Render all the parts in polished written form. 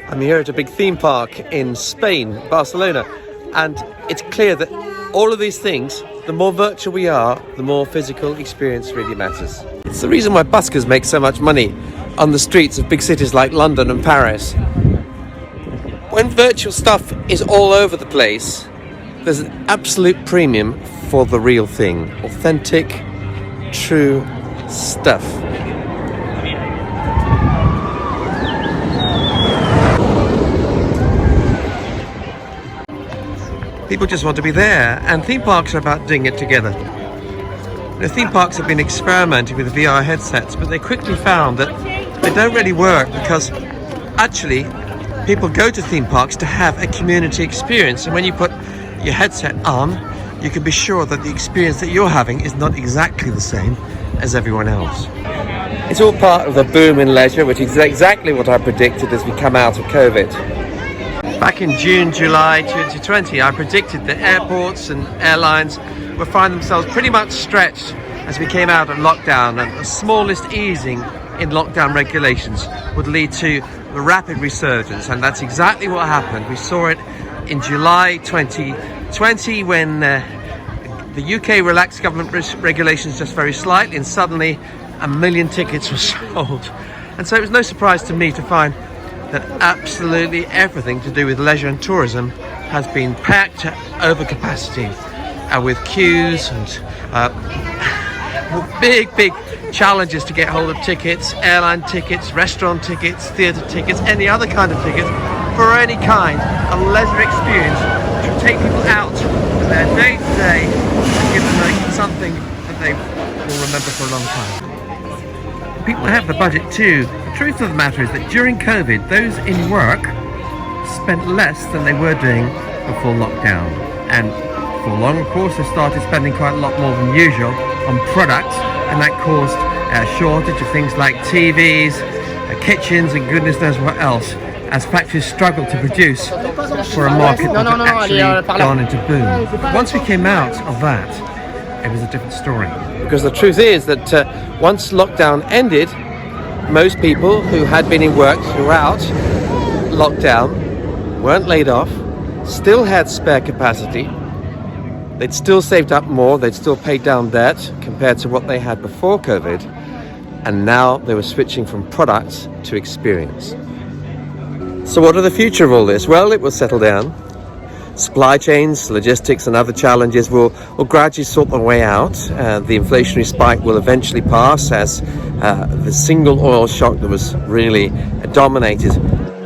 I'm here at a big theme park in Spain, Barcelona, and it's clear that all of these things, the more virtual we are, the more physical experience really matters. It's the reason why buskers make so much money on the streets of big cities like London and Paris. When virtual stuff is all over the place, there's an absolute premium for the real thing, authentic, true stuff. People just want to be there, and theme parks are about doing it together. Theme parks have been experimenting with VR headsets, but they quickly found that they don't really work because actually people go to theme parks to have a community experience, and when you put your headset on, you can be sure that the experience that you're having is not exactly the same as everyone else. It's all part of the boom in leisure, which is exactly what I predicted as we come out of COVID. Back in June, July 2020, I predicted that airports and airlines would find themselves pretty much stretched as we came out of lockdown, and the smallest easing in lockdown regulations would lead to a rapid resurgence, and that's exactly what happened. We saw it in July 2020 when the UK relaxed government regulations just very slightly, and suddenly 1 million tickets were sold. And so it was no surprise to me to find that absolutely everything to do with leisure and tourism has been packed to overcapacity, with queues and big challenges to get hold of tickets, airline tickets, restaurant tickets, theatre tickets, any other kind of tickets for any kind of leisure experience to take people out of their day-to-day and give them something that they will remember for a long time. People have the budget too. The truth of the matter is that during COVID, those in work spent less than they were doing before lockdown. And for long, of course, they started spending quite a lot more than usual on products, and that caused a shortage of things like TVs, kitchens, and goodness knows what else, as factories struggled to produce for a market that had actually gone into boom. Once we came out of that, it was a different story. Because the truth is that once lockdown ended, most people who had been in work throughout lockdown weren't laid off, still had spare capacity, they'd still saved up more, they'd still paid down debt compared to what they had before COVID, and now they were switching from products to experience. So what are the future of all this? Well, it will settle down. Supply chains, logistics and other challenges will gradually sort their way out. The inflationary spike will eventually pass as the single oil shock that was really dominated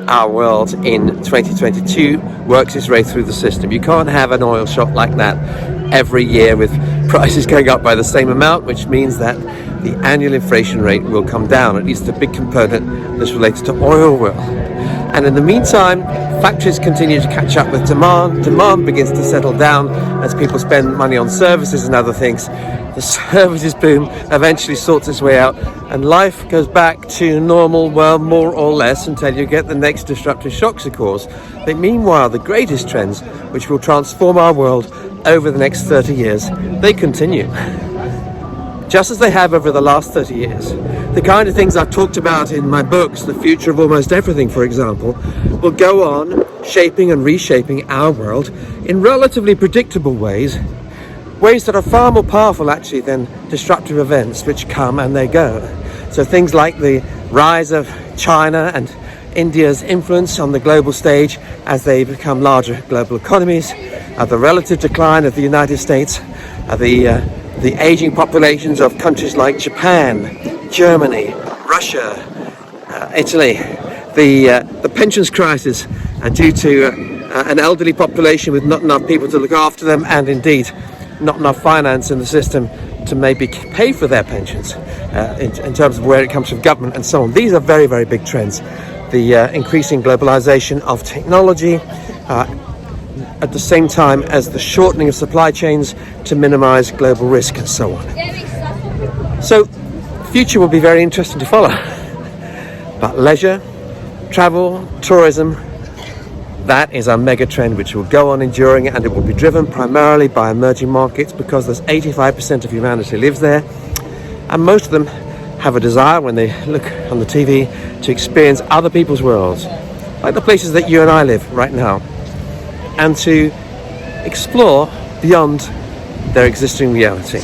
our world in 2022 works its way through the system. You can't have an oil shock like that every year with prices going up by the same amount, which means that the annual inflation rate will come down, at least the big component that's related to oil will. And in the meantime, factories continue to catch up with demand. Demand begins to settle down as people spend money on services and other things. The services boom eventually sorts its way out, and life goes back to normal, well, more or less, until you get the next disruptive shocks, of course. But meanwhile, the greatest trends, which will transform our world over the next 30 years, they continue. Just as they have over the last 30 years. The kind of things I've talked about in my books, The Future of Almost Everything, for example, will go on shaping and reshaping our world in relatively predictable ways that are far more powerful actually than disruptive events which come and they go. So things like the rise of China and India's influence on the global stage as they become larger global economies, the relative decline of the United States, the aging populations of countries like Japan, Germany, Russia, Italy, the pensions crisis due to an elderly population with not enough people to look after them, and indeed not enough finance in the system to maybe pay for their pensions in terms of where it comes from government and so on. These are very, very big trends. The increasing globalization of technology, at the same time as the shortening of supply chains to minimize global risk and so on. So the future will be very interesting to follow. But leisure, travel, tourism, that is a mega trend which will go on enduring, and it will be driven primarily by emerging markets because there's 85% of humanity lives there, and most of them have a desire when they look on the TV to experience other people's worlds. like the places that you and I live right now, and to explore beyond their existing reality.